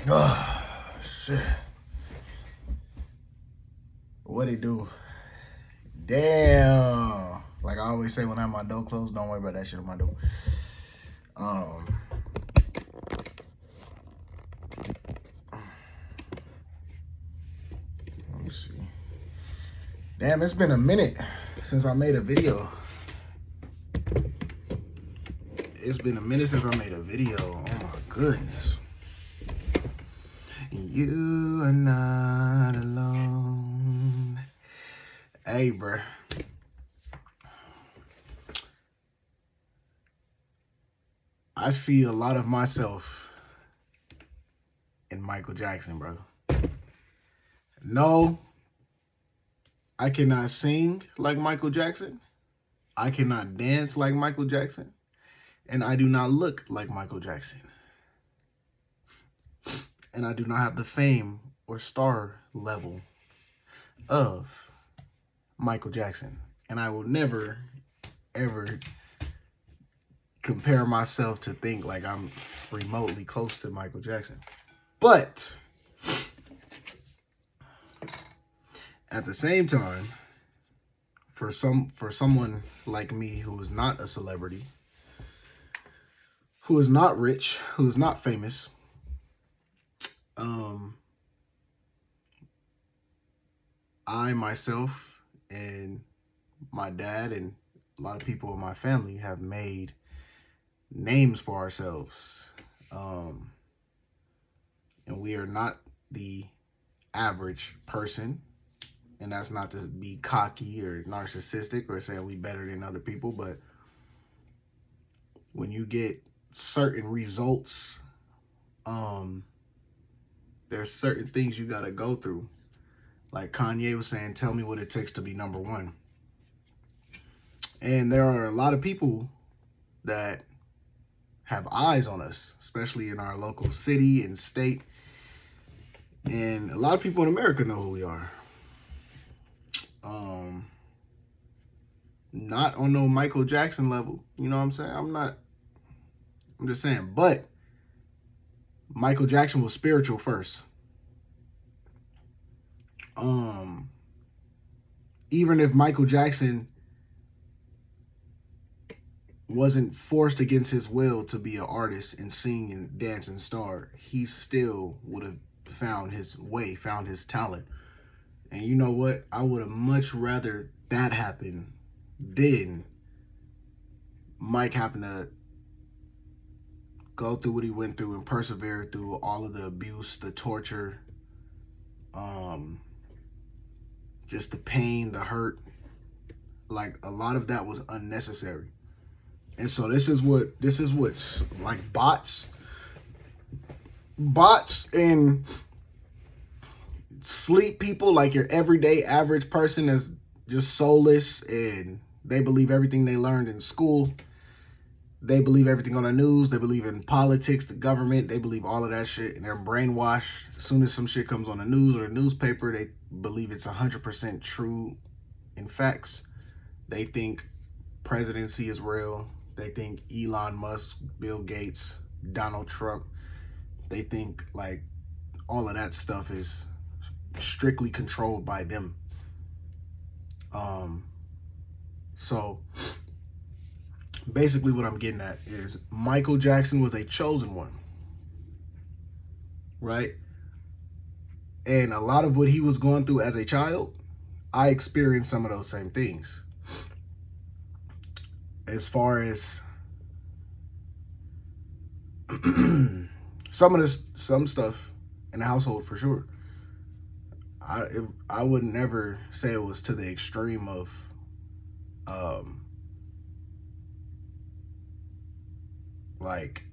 Oh, shit. What it do? Damn. Like I always say when I have my door closed, don't worry about that shit on my door. Let me see. Damn, it's been a minute since I made a video. It's been a minute since I made a video. Oh my goodness. You are not alone. Hey, bruh. I see a lot of myself in Michael Jackson, bro. No, I cannot sing like Michael Jackson. I cannot dance like Michael Jackson. And I do not look like Michael Jackson. And I do not have the fame or star level of Michael Jackson. And I will never, ever compare myself to think like I'm remotely close to Michael Jackson. But at the same time, for someone like me who is not a celebrity, who is not rich, who is not famous, I myself and my dad and a lot of people in my family have made names for ourselves. And we are not the average person. And that's not to be cocky or narcissistic or say we better than other people, but when you get certain results, there's certain things you gotta go through. Like Kanye was saying, tell me what it takes to be number one. And there are a lot of people that have eyes on us, especially in our local city and state. And a lot of people in America know who we are. Not on no Michael Jackson level, you know what I'm saying? I'm just saying, but Michael Jackson was spiritual first. Even if Michael Jackson wasn't forced against his will to be an artist and sing and dance and star, he still would have found his way, found his talent. And you know what? I would have much rather that happen than Mike having to go through what he went through and persevere through all of the abuse, the torture, just the pain, the hurt. Like a lot of that was unnecessary. And so this is what's like bots and sleep people, like your everyday average person that's just soulless and they believe everything they learned in school. They believe everything on the news. They believe in politics, the government. They believe all of that shit, and they're brainwashed. As soon as some shit comes on the news or the newspaper, they believe it's 100% true in facts. They think presidency is real. They think Elon Musk, Bill Gates, Donald Trump, they think like all of that stuff is strictly controlled by them. So basically what I'm getting at is Michael Jackson was a chosen one, right? And a lot of what he was going through as a child, I experienced some of those same things. As far as some stuff in the household, for sure. I would never say it was to the extreme of like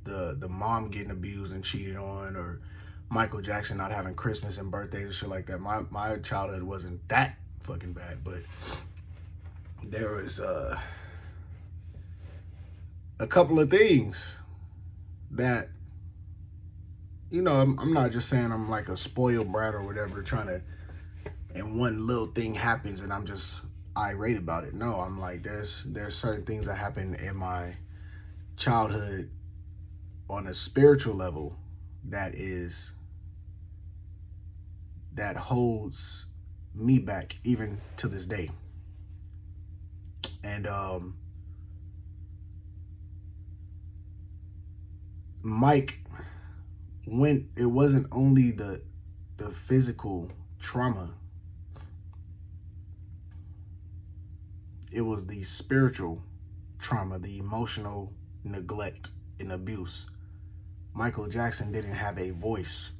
the mom getting abused and cheated on, or Michael Jackson not having Christmas and birthdays and shit like that. My childhood wasn't that fucking bad, but there was a couple of things that, you know, I'm not just saying I'm like a spoiled brat or whatever, trying to, and one little thing happens and I'm just irate about it. No, I'm like, there's certain things that happen in my childhood on a spiritual level, that holds me back even to this day. And Mike went, it wasn't only the physical trauma, it was the spiritual trauma, the emotional neglect and abuse. Michael Jackson didn't have a voice.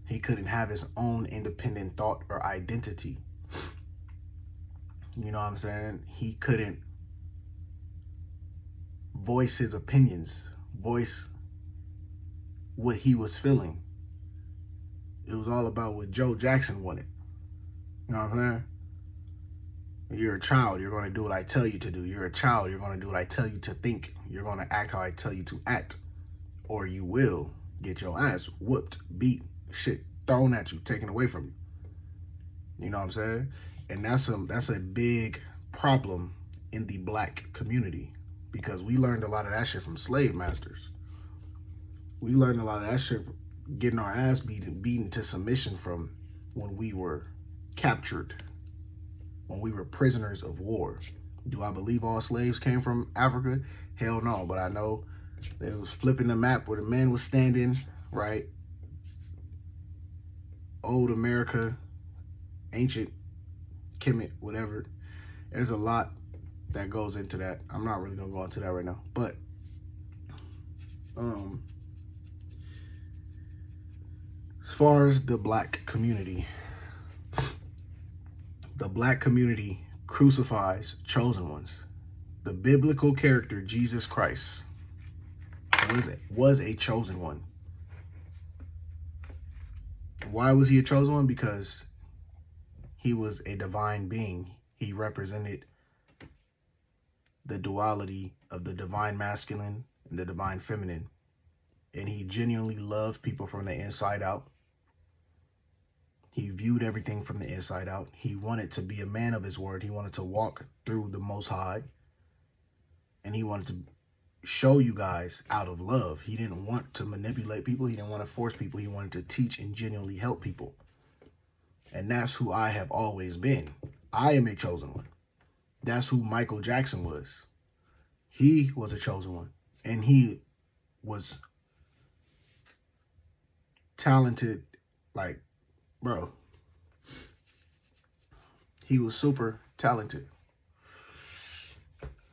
He couldn't have his own independent thought or identity. You know what I'm saying? He couldn't voice his opinions, voice what he was feeling. It was all about what Joe Jackson wanted. You know what I'm saying? You're a child, you're going to do what I tell you to do. You're a child, you're going to do what I tell you to think. You're going to act how I tell you to act. Or you will get your ass whooped, beat, shit thrown at you, taken away from you. You know what I'm saying? And that's a big problem in the black community, because we learned a lot of that shit from slave masters. We learned a lot of that shit getting our ass beaten to submission from when we were captured, when we were prisoners of war. Do I believe all slaves came from Africa? Hell no, but I know they was flipping the map where the man was standing, right? Old America, ancient Kemet, whatever. There's a lot that goes into that. I'm not really gonna go into that right now. But as far as the black community crucifies chosen ones. The biblical character Jesus Christ was a chosen one. Why was he a chosen one? Because he was a divine being. He represented the duality of the divine masculine and the divine feminine. And he genuinely loved people from the inside out. He viewed everything from the inside out. He wanted to be a man of his word. He wanted to walk through the Most High. And he wanted to show you guys out of love. He didn't want to manipulate people. He didn't want to force people. He wanted to teach and genuinely help people. And that's who I have always been. I am a chosen one. That's who Michael Jackson was. He was a chosen one. And he was talented, like, bro. He was super talented.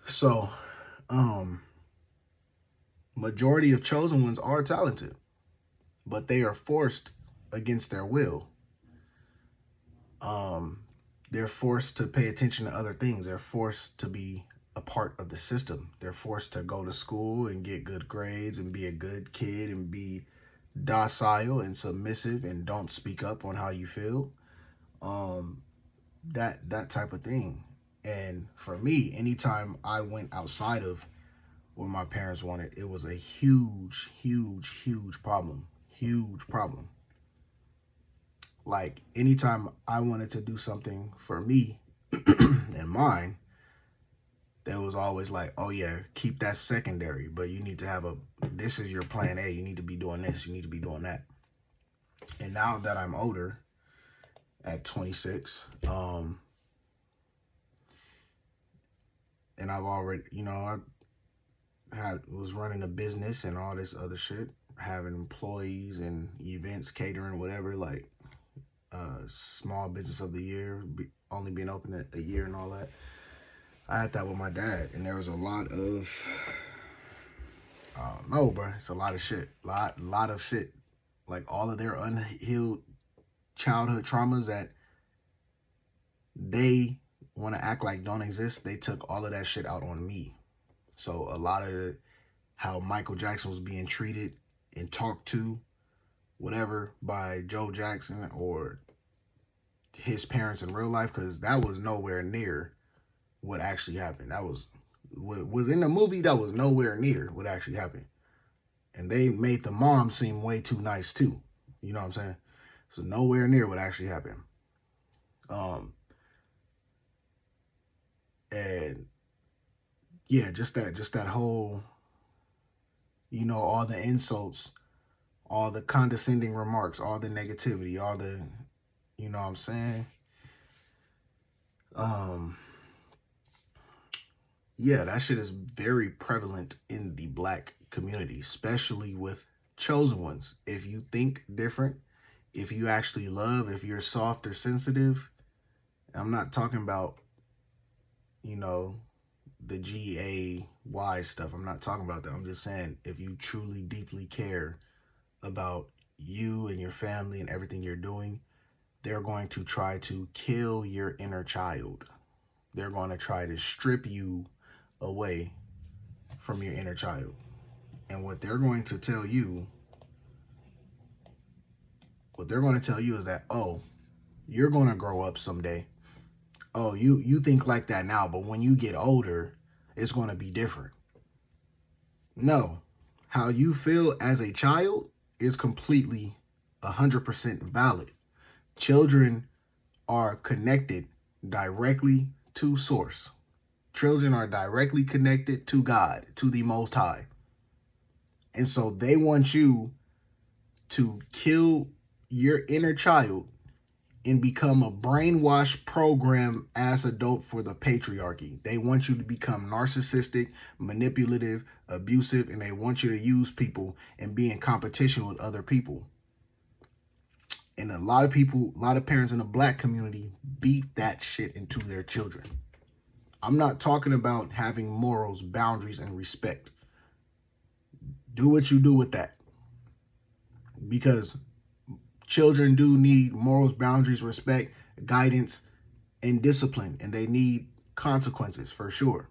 So, majority of chosen ones are talented, but they are forced against their will. They're forced to pay attention to other things. They're forced to be a part of the system. They're forced to go to school and get good grades and be a good kid and be docile and submissive and don't speak up on how you feel. That type of thing. And for me, anytime I went outside of what my parents wanted, it was a huge, huge, huge problem. Huge problem. Like, anytime I wanted to do something for me and mine, there was always like, oh yeah, keep that secondary, but you need to have this is your plan A. You need to be doing this. You need to be doing that. And now that I'm older, at 26, and I've already, I was running a business and all this other shit, having employees and events, catering, whatever, like small business of the year, only being open a year and all that. I had that with my dad, and there was a lot of, I don't know, bro. It's a lot of shit, lot of shit, like all of their unhealed childhood traumas that they want to act like don't exist. They took all of that shit out on me. So a lot of how Michael Jackson was being treated and talked to, whatever, by Joe Jackson or his parents in real life, because that was nowhere near what actually happened. That was what was in the movie. That was nowhere near what actually happened. And they made the mom seem way too nice too. You know what I'm saying? So nowhere near what actually happened. And yeah, just that whole all the insults, all the condescending remarks, all the negativity, all the, what I'm saying? Um, yeah, that shit is very prevalent in the black community, especially with chosen ones. If you think different, if you actually love, if you're soft or sensitive, I'm not talking about, you know, the GAY stuff. I'm not talking about that. I'm just saying if you truly deeply care about you and your family and everything you're doing, they're going to try to kill your inner child. They're going to try to strip you away from your inner child. And what they're going to tell you is that, oh, you're going to grow up someday. Oh, you think like that now, but when you get older, it's going to be different. No. How you feel as a child is completely 100% valid. Children are connected directly to source. Children are directly connected to God, to the Most High. And so they want you to kill your inner child and become a brainwashed program as adult for the patriarchy. They want you to become narcissistic, manipulative, abusive, and they want you to use people and be in competition with other people. And a lot of parents in the black community beat that shit into their children. I'm not talking about having morals, boundaries, and respect. Do what you do with that. Because children do need morals, boundaries, respect, guidance, and discipline, and they need consequences for sure.